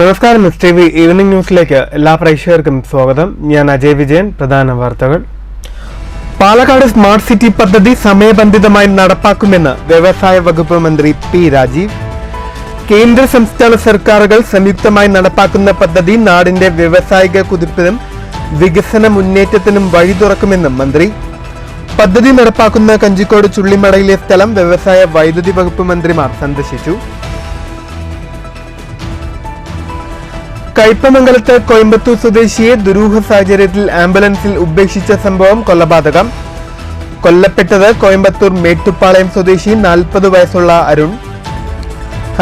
നമസ്കാരം miss T V evening ന്യൂസിലേക്ക് എല്ലാ പ്രേക്ഷകർക്കും സ്വാഗതം. ഞാൻ അജയ് വിജയൻ. പ്രധാന വാർത്തകൾ. പാലക്കാട് സ്മാർട്ട് സിറ്റി പദ്ധതി സമയബന്ധിതമായി നടപ്പാക്കുമെന്ന് വ്യവസായ വകുപ്പ് മന്ത്രി പി രാജീവ്. കേന്ദ്ര സംസ്ഥാന സർക്കാരുകൾ സംയുക്തമായി നടപ്പാക്കുന്ന പദ്ധതി നാടിന്റെ വ്യവസായിക കുതിപ്പിനും വികസന മുന്നേറ്റത്തിനും വഴി തുറക്കുമെന്നും മന്ത്രി. പദ്ധതി നടപ്പാക്കുന്ന കഞ്ചിക്കോട് ചുള്ളിമടയിലെ സ്ഥലം വ്യവസായ വൈദ്യുതി വകുപ്പ് മന്ത്രിമാർ സന്ദർശിച്ചു. കയ്പമംഗലത്ത് കോയമ്പത്തൂർ സ്വദേശിയെ ദുരൂഹ സാഹചര്യത്തിൽ ആംബുലൻസിൽ ഉപേക്ഷിച്ച സംഭവം കൊലപാതകം. കൊല്ലപ്പെട്ടത് കോയമ്പത്തൂർ മേട്ടുപ്പാളയം സ്വദേശി 40 വയസ്സുള്ള അരുൺ.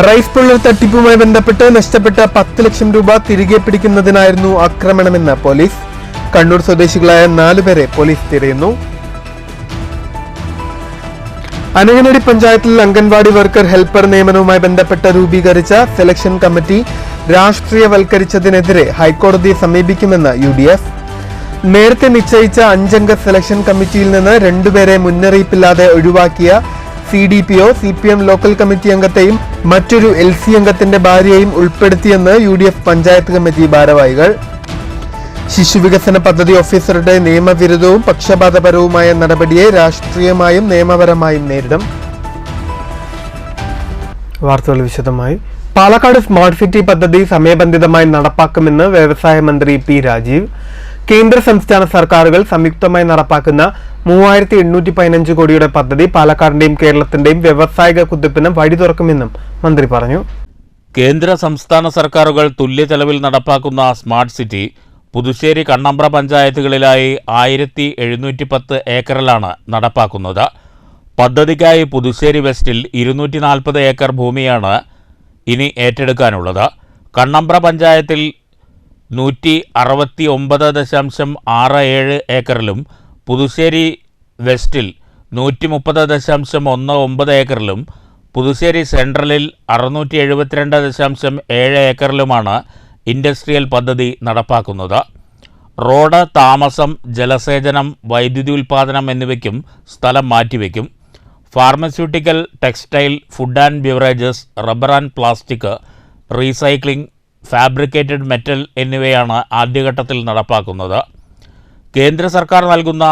റൈസ് പുള്ളർ തട്ടിപ്പുമായി ബന്ധപ്പെട്ട് നഷ്ടപ്പെട്ട 10 ലക്ഷം രൂപ തിരികെ പിടിക്കുന്നതിനായിരുന്നു ആക്രമണമെന്ന് പോലീസ്. കണ്ണൂർ സ്വദേശികളായ 4 പേരെ പോലീസ് തിരയുന്നു. അനങ്ങനടി പഞ്ചായത്തിൽ അംഗൻവാടി വർക്കർ ഹെൽപ്പർ നിയമനവുമായി ബന്ധപ്പെട്ട് രൂപീകരിച്ച സെലക്ഷൻ കമ്മിറ്റി രാഷ്ട്രീയവൽക്കരിച്ചതിനെതിരെ ഹൈക്കോടതിയെ സമീപിക്കുമെന്ന് UDF. നേരത്തെ നിശ്ചയിച്ച 5 അംഗ സെലക്ഷൻ കമ്മിറ്റിയിൽ നിന്ന് 2 പേരെ മുന്നറിയിപ്പില്ലാതെ ഒഴിവാക്കിയ CDPO, CPM ലോക്കൽ കമ്മിറ്റി അംഗത്തെയും മറ്റൊരു LC അംഗത്തിന്റെ ഭാര്യയെയും ഉൾപ്പെടുത്തിയെന്ന് UDF പഞ്ചായത്ത് കമ്മിറ്റി ഭാരവാഹികൾ. ശിശുവികസന പദ്ധതി ഓഫീസറുടെ നിയമവിരുദ്ധവും പക്ഷപാതപരവുമായ നടപടിയെ രാഷ്ട്രീയമായും നിയമപരമായും നേരിടും. വാർത്തകൾ വിശദമായി. പാലക്കാട് സ്മാർട്ട് സിറ്റി പദ്ധതി സമയബന്ധിതമായി നടപ്പാക്കുമെന്ന് വ്യവസായ മന്ത്രി പി രാജീവ്. കേന്ദ്ര സംസ്ഥാന സർക്കാരുകൾ സംയുക്തമായി നടപ്പാക്കുന്ന 3815 കോടിയുടെ പദ്ധതി പാലക്കാടിന്റെയും കേരളത്തിന്റെയും വ്യവസായിക കുതിപ്പിന് വഴി തുറക്കുമെന്നും മന്ത്രി പറഞ്ഞു. കേന്ദ്ര സംസ്ഥാന സർക്കാരുകൾ തുല്യ ചെലവിൽ നടപ്പാക്കുന്ന സ്മാർട്ട് സിറ്റി പുതുശ്ശേരി കണ്ണമ്പ്ര പഞ്ചായത്തുകളിലായി 1710 ഏക്കറിലാണ് നടപ്പാക്കുന്നത്. പദ്ധതിക്കായി പുതുശ്ശേരി വെസ്റ്റിൽ 240 ഏക്കർ ഭൂമിയാണ് ഇനി ഏറ്റെടുക്കാനുള്ളത്. കണ്ണമ്പ്ര പഞ്ചായത്തിൽ 169.67 ഏക്കറിലും പുതുശ്ശേരി വെസ്റ്റിൽ 130.19 ഏക്കറിലും പുതുശ്ശേരി സെൻട്രലിൽ 672.7 ഏക്കറിലുമാണ് ഇൻഡസ്ട്രിയൽ പദ്ധതി നടപ്പാക്കുന്നത്. റോഡ്, താമസം, ജലസേചനം, വൈദ്യുതി ഉൽപ്പാദനം എന്നിവയ്ക്കും സ്ഥലം മാറ്റിവെക്കും. Pharmaceutical, textile, food and beverages, rubber and plastic, recycling, fabricated metal എന്നിവയാണ് ആദ്യഘട്ടത്തിൽ നടപ്പാക്കുന്നത്. കേന്ദ്ര സർക്കാർ നൽകുന്ന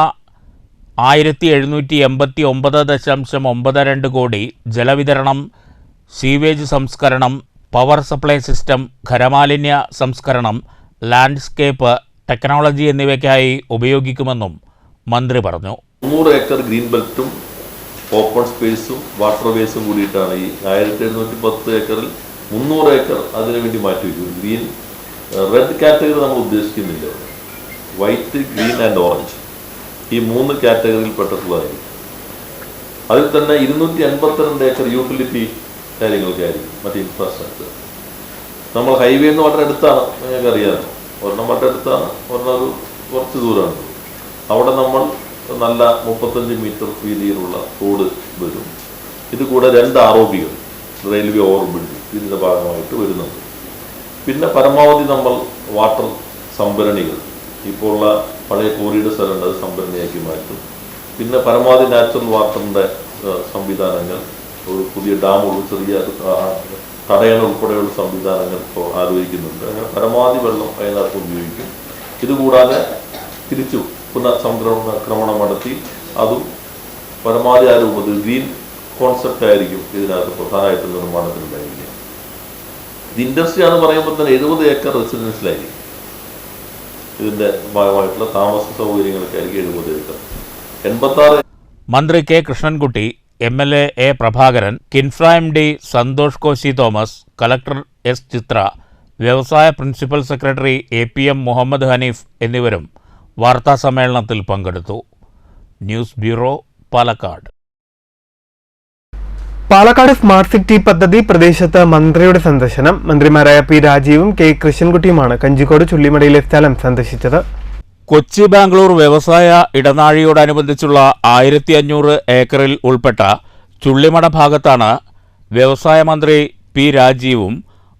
1789.92 കോടി ജലവിതരണം, സീവേജ് സംസ്കരണം, പവർ സപ്ലൈ സിസ്റ്റം, ഖരമാലിന്യ സംസ്കരണം, ലാൻഡ്സ്കേപ്പ്, ടെക്നോളജി എന്നിവയ്ക്കായി ഉപയോഗിക്കുമെന്നും മന്ത്രി പറഞ്ഞു. 100 ഏക്കർ ഗ്രീൻ ബെൽറ്റും ഓപ്പൺ സ്പേസും വാട്ടർ വേസും കൂടിയിട്ടാണ് ഈ 1710 ഏക്കറിൽ 300 ഏക്കർ അതിനുവേണ്ടി മാറ്റിവെക്കും. ഗ്രീൻ റെഡ് കാറ്റഗറി നമ്മൾ ഉദ്ദേശിക്കുന്നില്ല. വൈറ്റ്, ഗ്രീൻ ആൻഡ് ഓറഞ്ച് ഈ 3 കാറ്റഗറിയിൽ പെട്ടിട്ടുള്ളതായിരിക്കും. അതിൽ തന്നെ 282 ഏക്കർ യൂട്ടിലിറ്റി കാര്യങ്ങൾക്കായിരിക്കും, മറ്റ് ഇൻഫ്രാസ്ട്രക്ചർ. നമ്മൾ ഹൈവേ എന്ന് വളരെ അടുത്താണ്, നിങ്ങൾക്ക് അറിയാമല്ലോ. ഒരെണ്ണം വളരെ അടുത്താണ്, ഒരെണ്ണം ഒരു കുറച്ച് ദൂരമാണ്. അവിടെ നമ്മൾ നല്ല 35 മീറ്റർ വീതിയിലുള്ള റോഡ് വരും. ഇത് കൂടെ 2 ROBകൾ, റെയിൽവേ ഓവർബ്രിഡ്ജ് ഇതിൻ്റെ ഭാഗമായിട്ട് വരുന്നുണ്ട്. പിന്നെ പരമാവധി നമ്മൾ വാട്ടർ സംഭരണികൾ, ഇപ്പോൾ ഉള്ള പഴയ കോറിയുടെ സ്ഥലമുണ്ട്, അത് സംഭരണിയാക്കി മാറ്റും. പിന്നെ പരമാവധി നാച്ചുറൽ വാട്ടറിൻ്റെ സംവിധാനങ്ങൾ, ഒരു പുതിയ ഡാമുകൾ, ചെറിയ തടയണ ഉൾപ്പെടെയുള്ള സംവിധാനങ്ങൾ ഇപ്പോൾ ആലോചിക്കുന്നുണ്ട്. അങ്ങനെ പരമാവധി വെള്ളം അതിനകത്ത് ഉപയോഗിക്കും. ഇതുകൂടാതെ തിരിച്ചു പുനഃസംക്രമണം നടത്തി അതും പരമാവധി ആ രൂപത്തിൽ ഗ്രീൻ കോൺസെപ്റ്റ് ആയിരിക്കും ഇതിനകത്ത് പ്രധാനമായിട്ടും നിർമ്മാണത്തിലുണ്ടായിരിക്കുക. ഇത് ഇൻഡസ്ട്രി ആണെന്ന് പറയുമ്പോൾ തന്നെ 70 ഏക്കർ റെസിഡൻഷ്യലായിരിക്കും. ഇതിൻ്റെ ഭാഗമായിട്ടുള്ള താമസ സൗകര്യങ്ങൾക്കായിരിക്കും 70 ഏക്കർ. 86 മന്ത്രി K Krishnankutty, MLA A Prabhakaran, Kinfra MD Santhosh Koshy Thomas, collector S Chithra, വ്യവസായ principal secretary APM Muhammad Haneef എന്നിവരും വാർത്താ സമ്മേളനത്തിൽ പങ്കെടുത്തു. News bureau, Palakkad. Palakkad smart city പദ്ധതി പ്രദേശത്ത് മന്ത്രിയുടെ സന്ദർശനം. മന്ത്രിമാരായ പി രാജീവും കെ കൃഷ്ണൻകുട്ടിയുമാണ് കഞ്ചിക്കോട് ചുള്ളിമടയിലെ സ്ഥലം സന്ദർശിച്ചത്. കൊച്ചി ബാംഗ്ലൂർ വ്യവസായ ഇടനാഴിയോടനുബന്ധിച്ചുള്ള 1500 ഏക്കറിൽ ഉൾപ്പെട്ട ചുള്ളിമട ഭാഗത്താണ് വ്യവസായ മന്ത്രി പി രാജീവും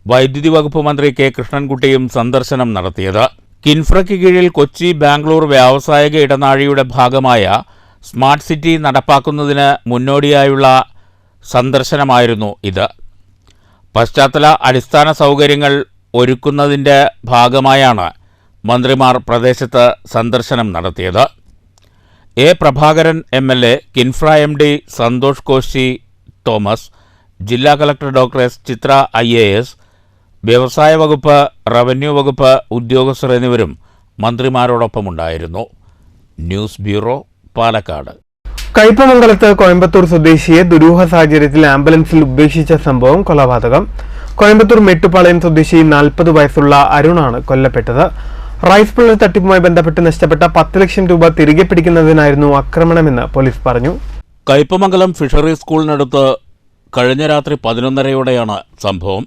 വൈദ്യുതി വകുപ്പ് മന്ത്രി കെ കൃഷ്ണൻകുട്ടിയും സന്ദർശനം നടത്തിയത്. കിൻഫ്രയ്ക്ക് കീഴിൽ കൊച്ചി ബാംഗ്ലൂർ വ്യാവസായിക ഇടനാഴിയുടെ ഭാഗമായ സ്മാർട്ട് സിറ്റി നടപ്പാക്കുന്നതിന് മുന്നോടിയായുള്ള സന്ദർശനമായിരുന്നു ഇത്. പശ്ചാത്തല അടിസ്ഥാന സൗകര്യങ്ങൾ ഒരുക്കുന്നതിൻ്റെ ഭാഗമായാണ് മന്ത്രിമാർ പ്രദേശത്ത് സന്ദർശനം നടത്തിയത്. A. Prabhakaran MLA, Kinfra MD Santhosh Koshy Thomas, ജില്ലാ collector doctor S. Chithra IAS, വ്യവസായ വകുപ്പ്, റവന്യൂ വകുപ്പ് ഉദ്യോഗസ്ഥർ എന്നിവരും മന്ത്രിമാരോടൊപ്പമുണ്ടായിരുന്നു. News bureau, Palakkad. കയ്പമംഗലത്ത് കോയമ്പത്തൂർ സ്വദേശിയെ ദുരൂഹ സാഹചര്യത്തിൽ ആംബുലൻസിൽ ഉപേക്ഷിച്ച സംഭവം കൊലപാതകം. കോയമ്പത്തൂർ മെട്ടുപാളയം സ്വദേശി 40 വയസ്സുള്ള അരുണാണ് കൊല്ലപ്പെട്ടത്. റൈസ് മില്ലർ തട്ടിപ്പുമായി ബന്ധപ്പെട്ട് നഷ്ടപ്പെട്ട 10 ലക്ഷം രൂപ തിരികെ പിടിക്കുന്നതിനായിരുന്നു ആക്രമണമെന്ന് പോലീസ് പറഞ്ഞു. കയ്പമംഗലം ഫിഷറി സ്കൂളിനടുത്ത് കഴിഞ്ഞ രാത്രി 11:30യോടെയാണ് സംഭവം.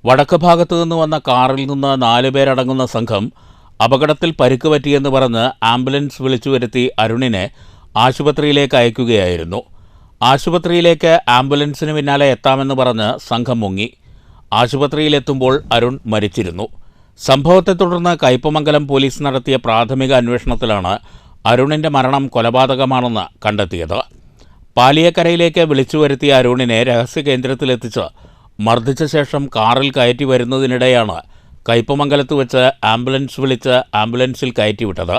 വടക്ക് ഭാഗത്തു നിന്ന് വന്ന കാറിൽ നിന്ന് 4 പേരടങ്ങുന്ന സംഘം അപകടത്തിൽ പരിക്ക് പറ്റിയെന്ന് പറഞ്ഞ് ആംബുലൻസ് വിളിച്ചു വരുത്തി അരുണിനെ ആശുപത്രിയിലേക്ക് അയക്കുകയായിരുന്നു. ആശുപത്രിയിലേക്ക് ആംബുലൻസിന് പിന്നാലെ എത്താമെന്ന് പറഞ്ഞ് സംഘം മുങ്ങി. ആശുപത്രിയിലെത്തുമ്പോൾ അരുൺ മരിച്ചിരുന്നു. സംഭവത്തെ തുടർന്ന് കയ്പമംഗലം പോലീസ് നടത്തിയ പ്രാഥമിക അന്വേഷണത്തിലാണ് അരുണിൻ്റെ മരണം കൊലപാതകമാണെന്ന് കണ്ടെത്തിയത്. പാലിയക്കരയിലേക്ക് വിളിച്ചു വരുത്തിയ അരുണിനെ രഹസ്യ കേന്ദ്രത്തിലെത്തിച്ച് മർദ്ദിച്ച ശേഷം കാറിൽ കയറ്റി വരുന്നതിനിടെയാണ് കയ്പമംഗലത്ത് വെച്ച് ആംബുലൻസ് വിളിച്ച് ആംബുലൻസിൽ കയറ്റിവിട്ടത്.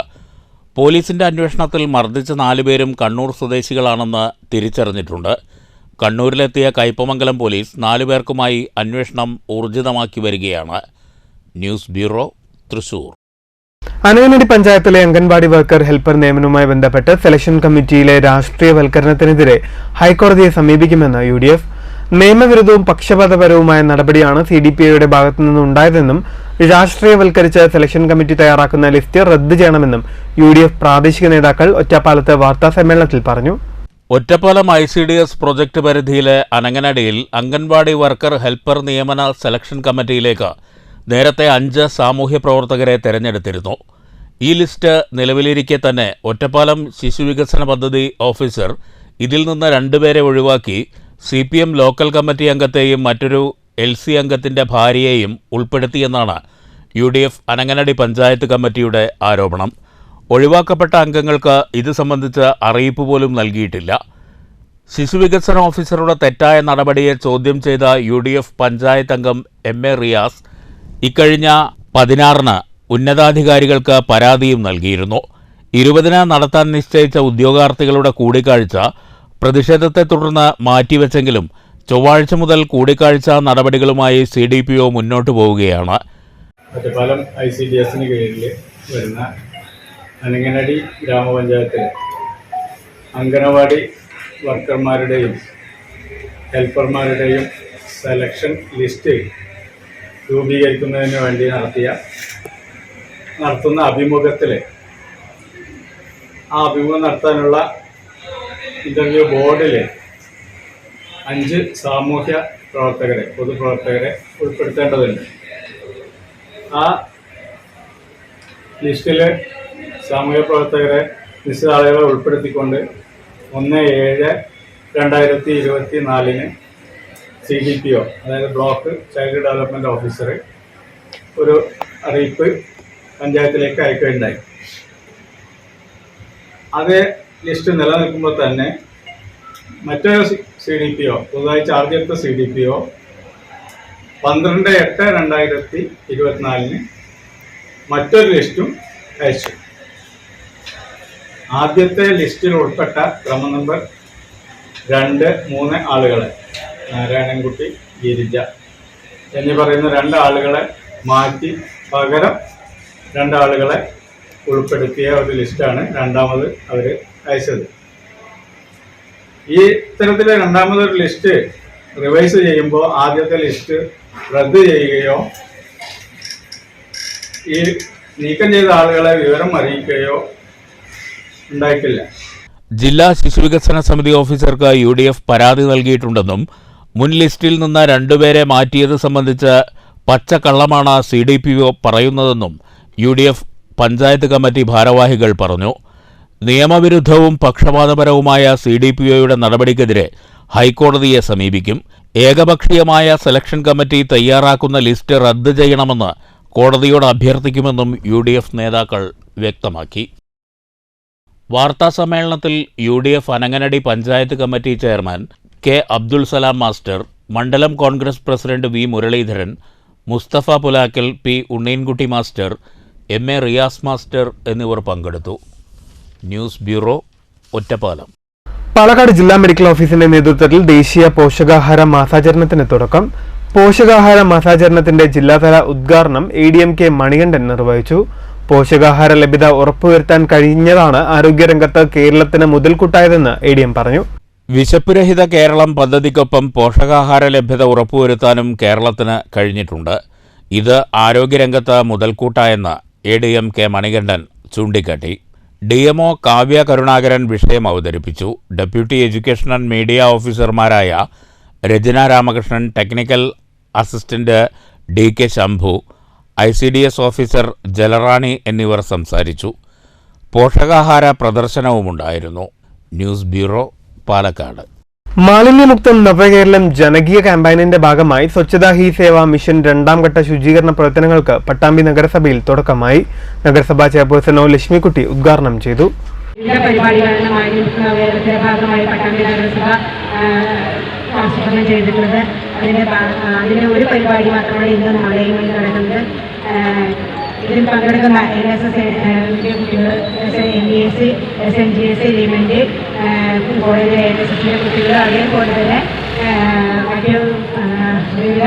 പോലീസിൻ്റെ അന്വേഷണത്തിൽ മർദ്ദിച്ച 4 പേരും കണ്ണൂർ സ്വദേശികളാണെന്ന് തിരിച്ചറിഞ്ഞിട്ടുണ്ട്. കണ്ണൂരിലെത്തിയ കയ്പമംഗലം പോലീസ് 4 പേർക്കുമായി അന്വേഷണം ഊർജിതമാക്കി വരികയാണ്. News bureau, Thrissur. അനങ്ങനടി പഞ്ചായത്തിലെ അംഗൻവാടി വർക്കർ ഹെൽപ്പർ നിയമനവുമായി ബന്ധപ്പെട്ട് സെലക്ഷൻ കമ്മിറ്റിയിലെ രാഷ്ട്രീയവൽക്കരണത്തിനെതിരെ ഹൈക്കോടതിയെ സമീപിക്കുമെന്ന് UDF. നിയമവിരുദ്ധവും പക്ഷപാതപരവുമായ നടപടിയാണ് CDPIയുടെ ഭാഗത്തുനിന്നുണ്ടായതെന്നും രാഷ്ട്രീയവൽക്കരിച്ച് സെലക്ഷൻ കമ്മിറ്റി തയ്യാറാക്കുന്ന ലിസ്റ്റ് റദ്ദ് ചെയ്യണമെന്നും UDF പ്രാദേശിക നേതാക്കൾ ഒറ്റപ്പാലത്ത് വാർത്താസമ്മേളനത്തിൽ പറഞ്ഞു. ഒറ്റപ്പാലം ICDS പ്രൊജക്ട് പരിധിയിലെ അനങ്ങനടിയിൽ അംഗൻവാടി വർക്കർ ഹെൽപ്പർ നിയമന സെലക്ഷൻ കമ്മിറ്റിയിലേക്ക് നേരത്തെ 5 സാമൂഹ്യ പ്രവർത്തകരെ തെരഞ്ഞെടുത്തിരുന്നു. ഈ ലിസ്റ്റ് നിലവിലിരിക്കെ തന്നെ ഒറ്റപ്പാലം ശിശുവികസന പദ്ധതി ഓഫീസർ ഇതിൽ നിന്ന് 2 പേരെ ഒഴിവാക്കി CPM ലോക്കൽ കമ്മിറ്റി അംഗത്തെയും മറ്റൊരു LC അംഗത്തിൻ്റെ ഭാര്യയെയും ഉൾപ്പെടുത്തിയെന്നാണ് UDF അനങ്ങനടി പഞ്ചായത്ത് കമ്മിറ്റിയുടെ ആരോപണം. ഒഴിവാക്കപ്പെട്ട അംഗങ്ങൾക്ക് ഇത് സംബന്ധിച്ച് അറിയിപ്പ് പോലും നൽകിയിട്ടില്ല. ശിശുവികസന ഓഫീസറുടെ തെറ്റായ നടപടിയെ ചോദ്യം ചെയ്ത UDF പഞ്ചായത്ത് അംഗം MA റിയാസ് ഇക്കഴിഞ്ഞ 16-ന് ഉന്നതാധികാരികൾക്ക് പരാതിയും നൽകിയിരുന്നു. 20-ന് നടത്താൻ നിശ്ചയിച്ച ഉദ്യോഗാർത്ഥികളുടെ കൂടിക്കാഴ്ച പ്രതിഷേധത്തെ തുടർന്ന് മാറ്റിവെച്ചെങ്കിലും ചൊവ്വാഴ്ച മുതൽ കൂടിക്കാഴ്ച നടപടികളുമായി CDPO മുന്നോട്ടു പോവുകയാണ്. ഒറ്റപ്പാലം ICDSന് കീഴിൽ വരുന്ന അനങ്ങനടി ഗ്രാമപഞ്ചായത്തിലെ അംഗനവാടി വർക്കർമാരുടെയും ഹെൽപ്പർമാരുടെയും സെലക്ഷൻ ലിസ്റ്റ് രൂപീകരിക്കുന്നതിന് വേണ്ടി നടത്തുന്ന അഭിമുഖത്തിൽ ആ അഭിമുഖം നടത്താനുള്ള ഇൻ്റർവ്യൂ ബോർഡിൽ 5 സാമൂഹ്യ പ്രവർത്തകരെ, പൊതുപ്രവർത്തകരെ ഉൾപ്പെടുത്തേണ്ടതുണ്ട്. ആ ലിസ്റ്റിൽ സാമൂഹ്യ പ്രവർത്തകരെ നിശ്ചിത ആളുകളെ ഉൾപ്പെടുത്തിക്കൊണ്ട് 1/7/2024 CDPO, അതായത് ബ്ലോക്ക് ചൈൽഡ് ഡെവലപ്മെൻറ്റ് ഓഫീസർ ഒരു അറിയിപ്പ് പഞ്ചായത്തിലേക്ക് അയക്കുകയുണ്ടായി. അതേ ലിസ്റ്റ് നിലനിൽക്കുമ്പോൾ തന്നെ മറ്റൊരു CDPO, പുതുതായി ചാർജ് എടുത്ത CDPO 12/8/2024 മറ്റൊരു ലിസ്റ്റും അയച്ചു. ആദ്യത്തെ ലിസ്റ്റിൽ ഉൾപ്പെട്ട ക്രമ നമ്പർ 2, 3 ആളുകളെ, നാരായണൻകുട്ടി, ഗിരിജ എന്നീ പറയുന്ന 2 ആളുകളെ മാറ്റി പകരം 2 ആളുകളെ ഉൾപ്പെടുത്തിയ ഒരു ലിസ്റ്റാണ് രണ്ടാമത് അവർ അയച്ചത്. ഈ ഇത്തരത്തിലെ രണ്ടാമതൊരു ലിസ്റ്റ് റിവൈസ് ചെയ്യുമ്പോൾ ആദ്യത്തെ ലിസ്റ്റ് റദ്ദ് ചെയ്യുകയോ ഈ നീക്കം ചെയ്ത ആളുകളെ വിവരം അറിയിക്കുകയോ ഉണ്ടായിട്ടില്ല. ജില്ലാ ശിശുവികസന സമിതി ഓഫീസർക്ക് UDF പരാതി നൽകിയിട്ടുണ്ടെന്നും മുൻ ലിസ്റ്റിൽ നിന്ന് 2 പേരെ മാറ്റിയത് സംബന്ധിച്ച് പച്ചക്കള്ളമാണ് CDPO പറയുന്നതെന്നും UDF പഞ്ചായത്ത് കമ്മിറ്റി ഭാരവാഹികൾ പറഞ്ഞു. നിയമവിരുദ്ധവും പക്ഷപാതപരവുമായ CDPOയുടെ നടപടിക്കെതിരെ ഹൈക്കോടതിയെ സമീപിക്കും. ഏകപക്ഷീയമായ സെലക്ഷൻ കമ്മിറ്റി തയ്യാറാക്കുന്ന ലിസ്റ്റ് റദ്ദ് ചെയ്യണമെന്ന് കോടതിയോട് അഭ്യർത്ഥിക്കുമെന്നും UDF നേതാക്കൾ വ്യക്തമാക്കി. വാർത്താസമ്മേളനത്തിൽ UDF Ananganadi panchayat committee chairman K. Abdul Salam master, മണ്ഡലം Congress president V. Muraleedharan, Musthafa Pulakkal, P Unneenkutty master, MA Riyas master എന്നിവർ പങ്കെടുത്തു. News bureau, Ottapalam. പാലക്കാട് ജില്ലാ മെഡിക്കൽ ഓഫീസിന്റെ നേതൃത്വത്തിൽ ദേശീയ പോഷകാഹാര മാസാചരണത്തിന് തുടക്കം. പോഷകാഹാര മാസാചരണത്തിന്റെ ജില്ലാതല ഉദ്ഘാടനം ADMK മണികണ്ഠൻ നിർവഹിച്ചു. പോഷകാഹാര ലഭ്യത ഉറപ്പുവരുത്താൻ കഴിഞ്ഞതാണ് ആരോഗ്യരംഗത്ത് കേരളത്തിന് മുതൽക്കൂട്ടായതെന്ന് ADM പറഞ്ഞു. വിശപ്പുരഹിത കേരളം പദ്ധതിക്കൊപ്പം പോഷകാഹാര ലഭ്യത ഉറപ്പുവരുത്താനും കേരളത്തിന് കഴിഞ്ഞിട്ടുണ്ട്. ഇത് ആരോഗ്യരംഗത്ത് മുതൽക്കൂട്ടായെന്ന് ADMK മണികണ്ഠൻ ചൂണ്ടിക്കാട്ടി. DMO കാവ്യ കരുണാകരൻ വിഷയം അവതരിപ്പിച്ചു. ഡെപ്യൂട്ടി എഡ്യൂക്കേഷൻ ആൻഡ് മീഡിയ ഓഫീസർമാരായ Rachana Ramakrishnan, technical assistant DK Shambhu, ICDS officer Jalarani എന്നിവർ സംസാരിച്ചു. പോഷകാഹാര പ്രദർശനവുമുണ്ടായിരുന്നു. News bureau, Palakkad. മാലിന്യമുക്തം നവകേരളം ജനകീയ ക്യാമ്പയിനിന്റെ ഭാഗമായി സ്വച്ഛതാ ഹി സേവ മിഷൻ 2ാം ഘട്ട ശുചീകരണ പ്രവർത്തനങ്ങൾക്ക് പട്ടാമ്പി നഗരസഭയിൽ തുടക്കമായി. നഗരസഭാ ചെയർപേഴ്സൺ ഒ ലക്ഷ്മിക്കുട്ടി ഉദ്ഘാടനം ചെയ്തു. വിവിധ പരിപാടികളാണ് മാലിന്യമുക്ത നവകേരളത്തിന്റെ ഭാഗമായി പട്ടാമ്പി നഗരസഭ ആസൂത്രണം ചെയ്തിട്ടുള്ളത്. അതിന്റെ ഒരു പരിപാടി മാത്രമാണ് ഇന്നും നാളെയും നടക്കുന്നത്. ഇതിൽ പങ്കെടുക്കുന്ന NSS കുട്ടികൾ, NES, SNGS, എലിമെന്റ് കോളേജിലെ NSSന്റെ കുട്ടികൾ, അതേപോലെ തന്നെ മറ്റ് വിവിധ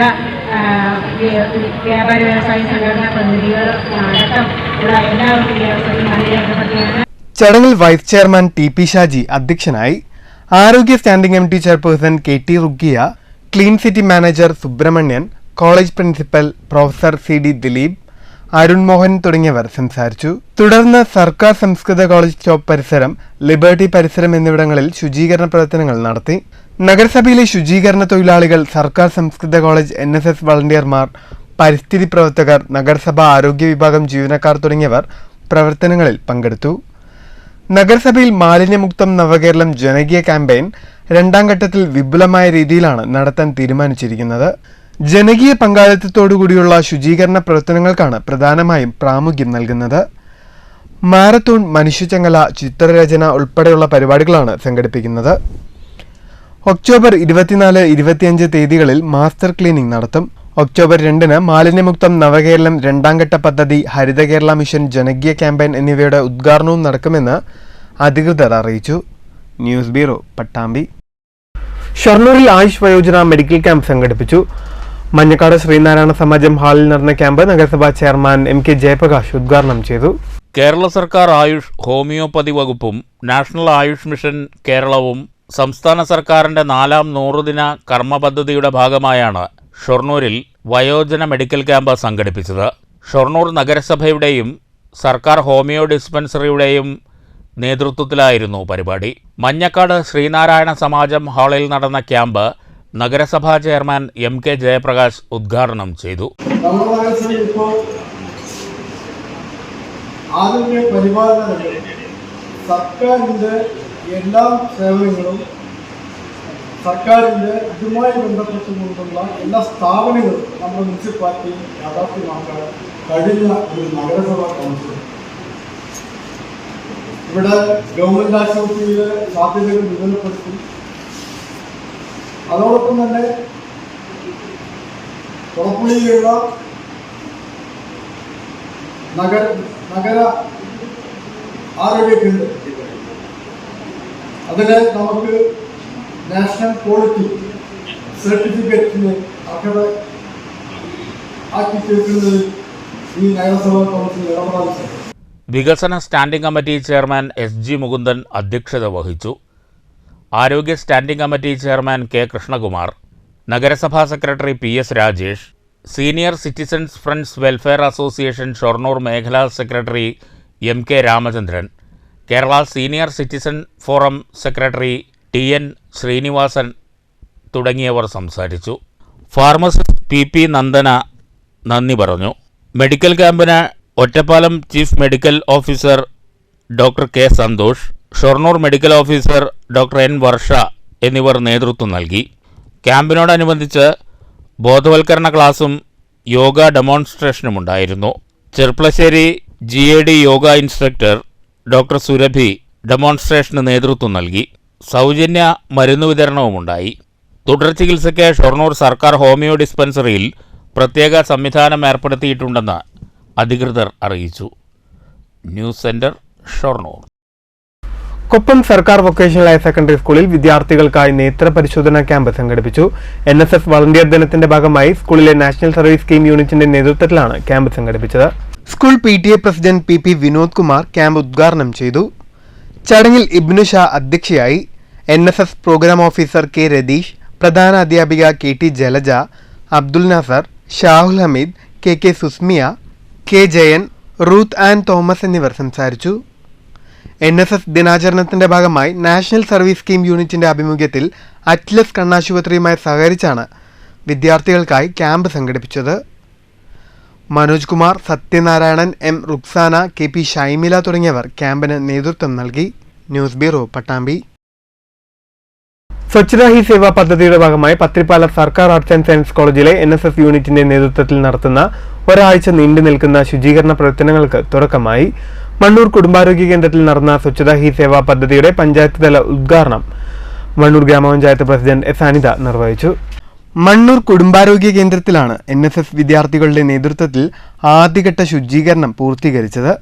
വ്യാപാര വ്യവസായ സംഘടനാ പ്രതിനിധികൾ അടക്കം ഉള്ള എല്ലാവർക്കും ഈ അവസരത്തിൽ നന്ദി രേഖപ്പെടുത്തുകയാണ്. ചടങ്ങിൽ വൈസ് ചെയർമാൻ TP ഷാജി അധ്യക്ഷനായി. ആരോഗ്യ standing committee chairperson KT Rukkiya, clean city manager Subrahmanyan, college principal professor CD Dileep, Arun Mohan തുടങ്ങിയവർ സംസാരിച്ചു. തുടർന്ന് സർക്കാർ സംസ്കൃത കോളേജ് സ്റ്റോപ്പ് പരിസരം, ലിബർട്ടി പരിസരം എന്നിവിടങ്ങളിൽ ശുചീകരണ പ്രവർത്തനങ്ങൾ നടത്തി. നഗരസഭയിലെ ശുചീകരണ തൊഴിലാളികൾ, സർക്കാർ സംസ്കൃത കോളേജ് NSS വളണ്ടിയർമാർ, പരിസ്ഥിതി പ്രവർത്തകർ, നഗരസഭ ആരോഗ്യ വിഭാഗം ജീവനക്കാർ തുടങ്ങിയവർ പ്രവർത്തനങ്ങളിൽ പങ്കെടുത്തു. നഗരസഭയിൽ മാലിന്യമുക്തം നവകേരളം ജനകീയ ക്യാമ്പയിൻ 2ാം ഘട്ടത്തിൽ വിപുലമായ രീതിയിലാണ് നടത്താൻ തീരുമാനിച്ചിരിക്കുന്നത്. ജനകീയ പങ്കാളിത്തത്തോടുകൂടിയുള്ള ശുചീകരണ പ്രവർത്തനങ്ങൾക്കാണ് പ്രധാനമായും പ്രാമുഖ്യം നൽകുന്നത്. മാരത്തോൺ, മനുഷ്യചങ്ങല, ചിത്രരചന ഉൾപ്പെടെയുള്ള പരിപാടികളാണ് സംഘടിപ്പിക്കുന്നത്. ഒക്ടോബർ 24, 25 തീയതികളിൽ മാസ്റ്റർ ക്ലീനിംഗ് നടത്തും. ഒക്ടോബർ 2-ന് മാലിന്യമുക്തം നവകേരളം 2ാം ഘട്ട പദ്ധതി, ഹരിത കേരള മിഷൻ ജനകീയ ക്യാമ്പയിൻ എന്നിവയുടെ ഉദ്ഘാടനവും നടക്കുമെന്ന് അധികൃതർ അറിയിച്ചു. News bureau, Pattambi. ഷൊർണൂരിൽ ആയുഷ് വയോജന മെഡിക്കൽ ക്യാമ്പ് സംഘടിപ്പിച്ചു. മഞ്ഞക്കാട് ശ്രീനാരായണ സമാജം ഹാളിൽ നടന്ന ക്യാമ്പ് നഗരസഭാ ചെയർമാൻ MK ജയപ്രകാശ് ഉദ്ഘാടനം ചെയ്തു. കേരള സർക്കാർ ആയുഷ് ഹോമിയോപ്പതി വകുപ്പും നാഷണൽ ആയുഷ് മിഷൻ കേരളവും സംസ്ഥാന സർക്കാരിൻ്റെ 4ാം 100 ദിന കർമ്മ പദ്ധതിയുടെ ഭാഗമായാണ് ഷൊർണൂരിൽ വയോജന മെഡിക്കൽ ക്യാമ്പ് സംഘടിപ്പിച്ചത്. ഷൊർണൂർ നഗരസഭയുടെയും സർക്കാർ ഹോമിയോ ഡിസ്പെൻസറിയുടെയും നേതൃത്വത്തിലായിരുന്നു പരിപാടി. മഞ്ഞക്കാട് ശ്രീനാരായണ സമാജം ഹാളിൽ നടന്ന ക്യാമ്പ് നഗരസഭാ ചെയർമാൻ MK ജയപ്രകാശ് ഉദ്ഘാടനം ചെയ്തു. ആരോഗ്യ പരിപാലന സർക്കാരിൻ്റെ എല്ലാ സേവനങ്ങളും, സർക്കാരിൻ്റെ ഇതുമായി ബന്ധപ്പെട്ടുകൊണ്ടുള്ള എല്ലാ സ്ഥാപനങ്ങളും നമ്മുടെ മുനിസിപ്പാലിറ്റി യാഥാർത്ഥ്യമാക്കാൻ കഴിഞ്ഞ ഒരു നഗരസഭാ കൗൺസിൽ. ഇവിടെ ഗവൺമെൻറ് ആശുപത്രിയിലെ സാധ്യതകൾ വിപുലപ്പെടുത്തി, അതോടൊപ്പം തന്നെ കുളപ്പുള്ളിയിലുള്ള നഗര ആരോഗ്യ കേന്ദ്രം, അതിനെ നമുക്ക് നാഷണൽ ക്വാളിറ്റി സർട്ടിഫിക്കറ്റിന് അർഹത ആക്കി തീർക്കുന്നതിൽ ഈ നഗരസഭാ കൗൺസിൽ ഇടപെടാൻ. വികസന standing committee chairman SG Mukundan അധ്യക്ഷത വഹിച്ചു. ആരോഗ്യ standing committee chairman K Krishnakumar, നഗരസഭാ secretary PS Rajesh, senior citizens friends welfare association Shoranur മേഖലാ secretary MK Ramachandran, Kerala senior citizen forum secretary TN Sreenivasan തുടങ്ങിയവർ സംസാരിച്ചു. ഫാർമസിസ്റ്റ് PP നന്ദന നന്ദി പറഞ്ഞു. മെഡിക്കൽ ക്യാമ്പിന് Ottapalam chief medical officer doctor K Santhosh, Shoranur medical officer doctor N Varsha എന്നിവർ നേതൃത്വം നൽകി. ക്യാമ്പിനോടനുബന്ധിച്ച് ബോധവൽക്കരണ ക്ലാസും യോഗ ഡെമോൺസ്ട്രേഷനുമുണ്ടായിരുന്നു. Cherpulassery GAD yoga instructor doctor Surabhi ഡെമോൺസ്ട്രേഷന് നേതൃത്വം നൽകി. സൗജന്യ മരുന്ന് വിതരണവുമുണ്ടായി. തുടർ ചികിത്സയ്ക്ക് ഷൊർണൂർ സർക്കാർ ഹോമിയോ ഡിസ്പെൻസറിയിൽ പ്രത്യേക സംവിധാനം ഏർപ്പെടുത്തിയിട്ടുണ്ടെന്ന് അധികൃതർ അറിയിച്ചു. News centre, Shoranur. കൊപ്പം സർക്കാർ വൊക്കേഷണൽ ഹയർ സെക്കൻഡറി സ്കൂളിൽ വിദ്യാർത്ഥികൾക്കായി നേത്ര പരിശോധനാ ക്യാമ്പ് സംഘടിപ്പിച്ചു. NSS വളണ്ടിയർ ദിനത്തിന്റെ ഭാഗമായി സ്കൂളിലെ നാഷണൽ സർവീസ് സ്കീം യൂണിറ്റിന്റെ നേതൃത്വത്തിലാണ് ക്യാമ്പ് സംഘടിപ്പിച്ചത്. School PTA president PP Vinod Kumar camp ഉദ്ഘാടനം ചെയ്തു. ചടങ്ങിൽ ഇബ്നു ഷാ അധ്യക്ഷയായി. NSS programme officer K Ratheesh, പ്രധാന അധ്യാപിക KT Jalaja, Abdul Nasar, Shahul Hameed, KK Susmiya, K Jayan, Ruth and Thomas എന്നിവർ സംസാരിച്ചു. NSS ദിനാചരണത്തിന്റെ ഭാഗമായി നാഷണൽ സർവീസ് സ്കീം യൂണിറ്റിന്റെ ആഭിമുഖ്യത്തിൽ അറ്റ്ലസ് കണ്ണാശുപത്രിയുമായി സഹകരിച്ചാണ് വിദ്യാർത്ഥികൾക്കായി ക്യാമ്പ് സംഘടിപ്പിച്ചത്. മനോജ് കുമാർ, സത്യനാരായണൻ, M റുക്സാന, KP ഷൈമില തുടങ്ങിയവർ ക്യാമ്പിന് നേതൃത്വം നൽകി. News bureau, Pattambi. സ്വച്ഛതാ ഹി സേവ പദ്ധതിയുടെ ഭാഗമായി പത്രിപ്പാല സർക്കാർ ആർട്സ് ആൻഡ് സയൻസ് കോളേജിലെ NSS യൂണിറ്റിന്റെ നേതൃത്വത്തിൽ നടത്തുന്ന ഒരാഴ്ച നീണ്ടു നിൽക്കുന്ന ശുചീകരണ പ്രവർത്തനങ്ങൾക്ക് തുടക്കമായി. മണ്ണൂർ കുടുംബാരോഗ്യ കേന്ദ്രത്തിൽ നടന്ന സ്വച്ഛതാ ഹി സേവ പദ്ധതിയുടെ പഞ്ചായത്ത് തല ഉദ്ഘാടനം മണ്ണൂർ ഗ്രാമപഞ്ചായത്ത് പ്രസിഡന്റ് S അനിത നിർവഹിച്ചു. മണ്ണൂർ കുടുംബാരോഗ്യ കേന്ദ്രത്തിലാണ് NSS വിദ്യാർത്ഥികളുടെ നേതൃത്വത്തിൽ ആദ്യഘട്ട ശുചീകരണം പൂർത്തീകരിച്ചത്.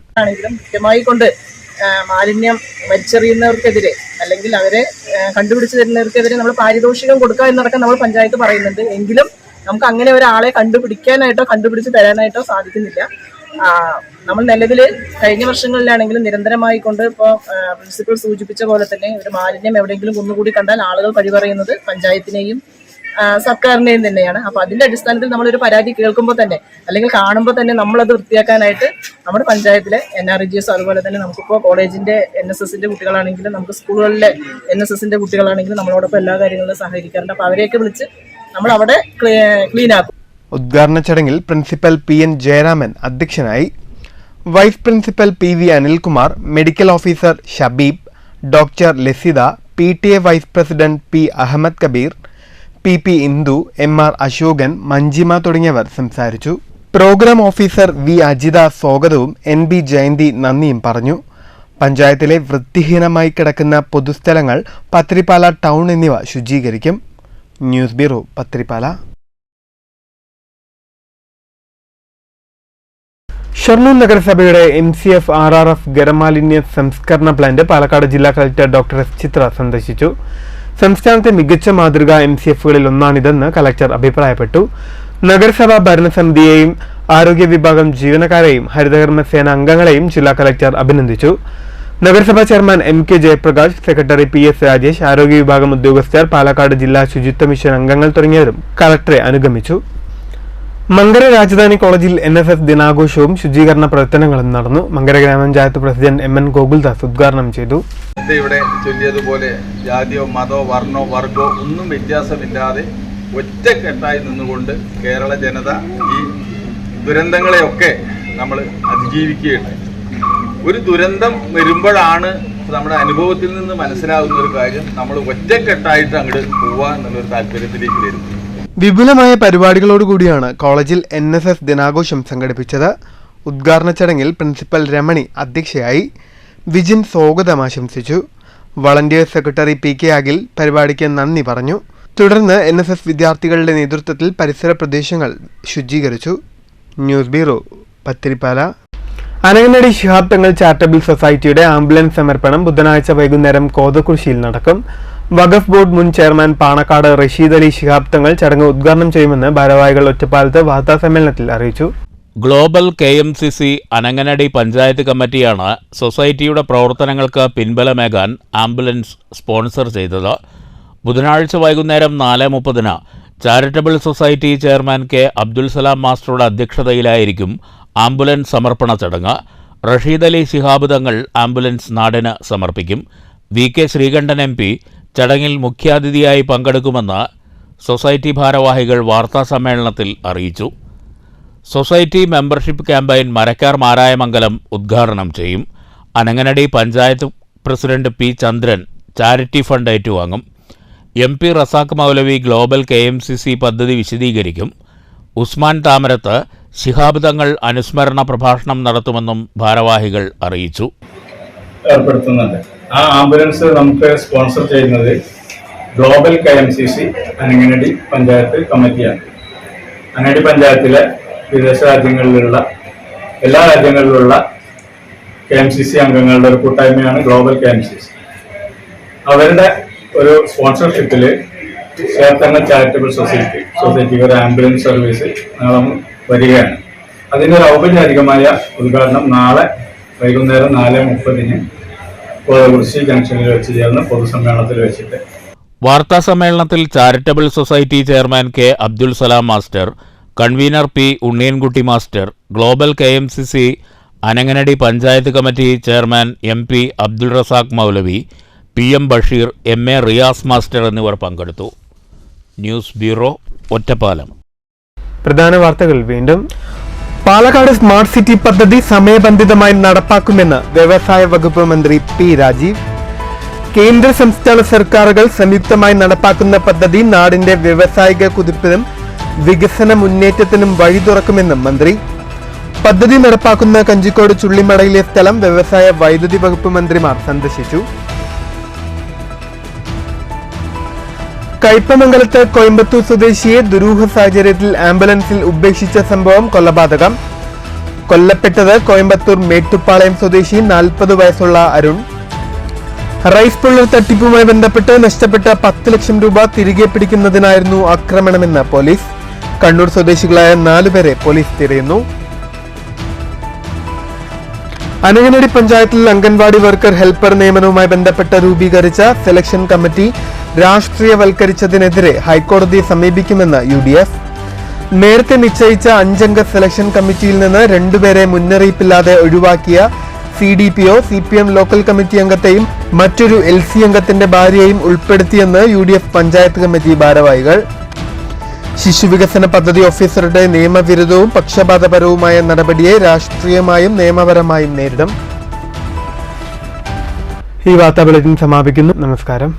മാലിന്യം വലിച്ചെറിയുന്നവർക്കെതിരെ അല്ലെങ്കിൽ അവരെ കണ്ടുപിടിച്ചു തരുന്നവർക്കെതിരെ നമ്മൾ പാരിതോഷികം കൊടുക്കുക എന്നടക്കം നമ്മൾ പഞ്ചായത്ത് പറയുന്നുണ്ട്. എങ്കിലും നമുക്ക് അങ്ങനെ ഒരാളെ കണ്ടുപിടിക്കാനായിട്ടോ കണ്ടുപിടിച്ച് തരാനായിട്ടോ സാധിക്കുന്നില്ല. നമ്മൾ നിലവിൽ കഴിഞ്ഞ വർഷങ്ങളിലാണെങ്കിലും നിരന്തരമായി കൊണ്ട് ഇപ്പോൾ പ്രിൻസിപ്പൽ സൂചിപ്പിച്ച പോലെ തന്നെ ഒരു മാലിന്യം എവിടെയെങ്കിലും ഒന്നുകൂടി കണ്ടാൽ ആളുകൾ പഴി പറയുന്നത് പഞ്ചായത്തിനെയും സർക്കാരിനെയും തന്നെയാണ്. അപ്പോൾ അതിന്റെ അടിസ്ഥാനത്തിൽ നമ്മളൊരു പരാതി കേൾക്കുമ്പോൾ തന്നെ അല്ലെങ്കിൽ കാണുമ്പോൾ തന്നെ നമ്മളത് വൃത്തിയാക്കാനായിട്ട് നമ്മുടെ പഞ്ചായത്തിലെ NRGS അതുപോലെ തന്നെ നമുക്കിപ്പോൾ കോളേജിന്റെ NSSന്റെ കുട്ടികളാണെങ്കിലും നമുക്ക് സ്കൂളുകളിലെ NSSന്റെ കുട്ടികളാണെങ്കിലും നമ്മളോടൊപ്പം എല്ലാ കാര്യങ്ങളിലും സഹകരിക്കാറുണ്ട്. അപ്പോൾ അവരെയൊക്കെ വിളിച്ച് നമ്മൾ അവിടെ ക്ലീൻ ആക്കും. ഉദ്ഘാടന ചടങ്ങിൽ പ്രിൻസിപ്പൽ PN ജയരാമൻ അധ്യക്ഷനായി. Vice principal PV Anilkumar, medical officer Shabeeb, doctor Lasitha, PTA vice president P Ahammed Kabeer, PP Indu, MR Ashokan, Manjima തുടങ്ങിയവർ സംസാരിച്ചു. പ്രോഗ്രാം ഓഫീസർ V അജിത സ്വാഗതവും NB ജയന്തി നന്ദിയും പറഞ്ഞു. പഞ്ചായത്തിലെ വൃത്തിഹീനമായി കിടക്കുന്ന പൊതുസ്ഥലങ്ങൾ പത്രിപ്പാല ടൗൺ എന്നിവ ശുചീകരിക്കും. News bureau, Pathirippala. ഷൊർണൂർ നഗരസഭയുടെ MCF RRF ഖരമാലിന്യ സംസ്കരണ പ്ലാന്റ് പാലക്കാട് ജില്ലാ കളക്ടർ ഡോക്ടർ S ചിത്ര സന്ദർശിച്ചു. സംസ്ഥാനത്തെ മികച്ച മാതൃക MCFകളിൽ ഒന്നാണിതെന്ന് കളക്ടർ അഭിപ്രായപ്പെട്ടു. നഗരസഭാ ഭരണസമിതിയെയും ആരോഗ്യ വിഭാഗം ജീവനക്കാരെയും ഹരിതകർമ്മസേന അംഗങ്ങളെയും ജില്ലാ കളക്ടർ അഭിനന്ദിച്ചു. നഗരസഭാ chairman MK Jayaprakash, secretary PS Rajesh, ആരോഗ്യ വിഭാഗം ഉദ്യോഗസ്ഥർ, പാലക്കാട് ജില്ലാ ശുചിത്വ മിഷൻ അംഗങ്ങൾ തുടങ്ങിയവരും കളക്ടറെ അനുഗമിച്ചു. മങ്കര രാജധാനി കോളേജിൽ NSS ദിനാഘോഷവും ശുചീകരണ പ്രവർത്തനങ്ങളും നടന്നു. മങ്കര ഗ്രാമപഞ്ചായത്ത് പ്രസിഡന്റ് MN ഗോകുൽദാസ് ഉദ്ഘാടനം ചെയ്തു. ഇവിടെ ചൊല്ലിയതുപോലെ ജാതിയോ മതമോ വർണ്ണോ വർഗോ ഒന്നും വ്യത്യാസമില്ലാതെ ഒറ്റക്കെട്ടായി നിന്നുകൊണ്ട് കേരള ജനത ഈ ദുരന്തങ്ങളെയൊക്കെ നമ്മൾ അതിജീവിക്കുകയുണ്ടായി. ഒരു ദുരന്തം വരുമ്പോഴാണ് നമ്മുടെ അനുഭവത്തിൽ നിന്ന് മനസ്സിലാകുന്ന ഒരു കാര്യം നമ്മൾ ഒറ്റക്കെട്ടായിട്ട് അങ്ങോട്ട് പോവുക എന്നുള്ളൊരു താല്പര്യത്തിലേക്ക് വരുന്നു. വിപുലമായ പരിപാടികളോടുകൂടിയാണ് കോളേജിൽ NSS ദിനാഘോഷം സംഘടിപ്പിച്ചത്. ഉദ്ഘാടന ചടങ്ങിൽ പ്രിൻസിപ്പൽ രമണി അധ്യക്ഷയായി. വിജിൻ സ്വാഗതം ആശംസിച്ചു. വളണ്ടിയർ സെക്രട്ടറി PK അഖിൽ പരിപാടിക്ക് നന്ദി പറഞ്ഞു. തുടർന്ന് NSS വിദ്യാർത്ഥികളുടെ നേതൃത്വത്തിൽ പരിസര പ്രദേശങ്ങൾ ശുചീകരിച്ചു. News bureau, Pathirippala. Ananganadi Shihab Thangal charitable സൊസൈറ്റിയുടെ ആംബുലൻസ് സമർപ്പണം ബുധനാഴ്ച വൈകുന്നേരം കോതകുരിശിയിൽ നടക്കും. വഖഫ് ബോർഡ് മുൻ ചെയർമാൻ പാണക്കാട് റഷീദ് അലി ശിഹാബ് തങ്ങൾ ചടങ്ങ് ഉദ്ഘാടനം ചെയ്യുമെന്ന് ഭാരവാഹികൾ ഒറ്റപ്പാലത്ത് വാർത്താസമ്മേളനത്തിൽ അറിയിച്ചു. ഗ്ലോബൽ KMCC അനങ്ങനടി പഞ്ചായത്ത് കമ്മിറ്റിയാണ് സൊസൈറ്റിയുടെ പ്രവർത്തനങ്ങൾക്ക് പിൻബലമേകാൻ ആംബുലൻസ് സ്പോൺസർ ചെയ്തത്. ബുധനാഴ്ച വൈകുന്നേരം 4:30 charitable society chairman K Abdul Salam മാസ്റ്ററുടെ അധ്യക്ഷതയിലായിരിക്കും ആംബുലൻസ് സമർപ്പണ ചടങ്ങ്. റഷീദ് അലി ശിഹാബ് തങ്ങൾ ആംബുലൻസ് നാടിന് സമർപ്പിക്കും. VK ശ്രീകണ്ഠൻ MP ചടങ്ങിൽ മുഖ്യാതിഥിയായി പങ്കെടുക്കുമെന്ന് സൊസൈറ്റി ഭാരവാഹികൾ വാർത്താസമ്മേളനത്തിൽ അറിയിച്ചു. Society membership campaign Marakkar Marayamangalam ഉദ്ഘാടനം ചെയ്യും. അനങ്ങനടി പഞ്ചായത്ത് പ്രസിഡന്റ് P ചന്ദ്രൻ ചാരിറ്റി ഫണ്ട് ഏറ്റുവാങ്ങും. MP റസാഖ് മൗലവി ഗ്ലോബൽ KMCC പദ്ധതി വിശദീകരിക്കും. ഉസ്മാൻ താമരത്ത് ശിഹാബ് തങ്ങൾ അനുസ്മരണ പ്രഭാഷണം നടത്തുമെന്നും ഭാരവാഹികൾ അറിയിച്ചു. ഏർപ്പെടുത്തുന്നുണ്ട്. ആ ആംബുലൻസ് നമുക്ക് സ്പോൺസർ ചെയ്യുന്നത് ഗ്ലോബൽ KMCC അനങ്ങനടി പഞ്ചായത്ത് കമ്മിറ്റിയാണ്. അനടി പഞ്ചായത്തിലെ വിദേശ രാജ്യങ്ങളിലുള്ള എല്ലാ രാജ്യങ്ങളിലുള്ള KMCC അംഗങ്ങളുടെ ഒരു കൂട്ടായ്മയാണ് ഗ്ലോബൽ KMCC. അവരുടെ ഒരു സ്പോൺസർഷിപ്പിൽ ചേർത്തങ്ങ ചാരിറ്റബിൾ സൊസൈറ്റിക്ക് ഒരു ആംബുലൻസ് സർവീസ് വരികയാണ്. അതിൻ്റെ ഒരു ഔപചാരികമായ ഉദ്ഘാടനം നാളെ വൈകുന്നേരം 4:30 കോതകുറിശി ജംഗ്ഷനിൽ വെച്ച് ചേർന്ന് പൊതുസമ്മേളനത്തിൽ വെച്ചിട്ട്. വാർത്താ സമ്മേളനത്തിൽ charitable society chairman K Abdul Salam master, convener P Unniyankutty master, global KMCC Ananganadi panchayat committee chairman MP Abdul Razak Moulavi, PM Basheer, MA Riyas master എന്നിവർ പങ്കെടുത്തു. News bureau, Ottapalam. പ്രധാന വാർത്തകൾ വീണ്ടും. പാലക്കാട് സ്മാർട്ട് സിറ്റി പദ്ധതി സമയബന്ധിതമായി നടപ്പാക്കുമെന്ന് വ്യവസായ വകുപ്പ് മന്ത്രി P രാജീവ്. കേന്ദ്ര സംസ്ഥാന സർക്കാരുകൾ സംയുക്തമായി നടപ്പാക്കുന്ന പദ്ധതി നാടിന്റെ വ്യവസായിക കുതിപ്പിനും വികസന മുന്നേറ്റത്തിനും വഴി തുറക്കുമെന്നും മന്ത്രി. പദ്ധതി നടപ്പാക്കുന്ന കഞ്ചിക്കോട് ചുള്ളിമടയിലെ സ്ഥലം വ്യവസായ വൈദ്യുതി വകുപ്പ് മന്ത്രിമാർ സന്ദർശിച്ചു. കയ്പമംഗലത്ത് കോയമ്പത്തൂർ സ്വദേശിയെ ദുരൂഹ സാഹചര്യത്തിൽ ആംബുലൻസിൽ ഉപേക്ഷിച്ച സംഭവം കൊലപാതകം. കൊല്ലപ്പെട്ടത് കോയമ്പത്തൂർ മേട്ടുപ്പാളയം സ്വദേശി 40 വയസ്സുള്ള അരുൺ. റൈസ് പുള്ളർ തട്ടിപ്പുമായി ബന്ധപ്പെട്ട് നഷ്ടപ്പെട്ട 10 ലക്ഷം രൂപ തിരികെ പിടിക്കുന്നതിനായിരുന്നു ആക്രമണമെന്ന് പോലീസ്. കണ്ണൂർ സ്വദേശികളായ 4 പേരെ പോലീസ് തിരയുന്നു. അനങ്ങനടി പഞ്ചായത്തിൽ അംഗൻവാടി വർക്കർ ഹെൽപ്പർ നിയമനവുമായി ബന്ധപ്പെട്ട് രൂപീകരിച്ച സെലക്ഷൻ കമ്മിറ്റി രാഷ്ട്രീയവൽക്കരിച്ചതിനെതിരെ ഹൈക്കോടതിയെ സമീപിക്കുമെന്ന് UDF. നേരത്തെ നിശ്ചയിച്ച 5 അംഗ സെലക്ഷൻ കമ്മിറ്റിയിൽ നിന്ന് 2 പേരെ മുന്നറിയിപ്പില്ലാതെ ഒഴിവാക്കിയ CDPO, CPM ലോക്കൽ കമ്മിറ്റി അംഗത്തെയും മറ്റൊരു LC അംഗത്തിന്റെ ഭാര്യയെയും ഉൾപ്പെടുത്തിയെന്ന് UDF പഞ്ചായത്ത് കമ്മിറ്റി ഭാരവാഹികൾ. ശിശുവികസന പദ്ധതി ഓഫീസറുടെ നിയമവിരുദ്ധവും പക്ഷപാതപരവുമായ നടപടിയെ രാഷ്ട്രീയമായും നിയമപരമായും നേരിടും. ഈ വാർത്താ ബുള്ളറ്റിൻ സമാപിക്കുന്നു. നമസ്കാരം.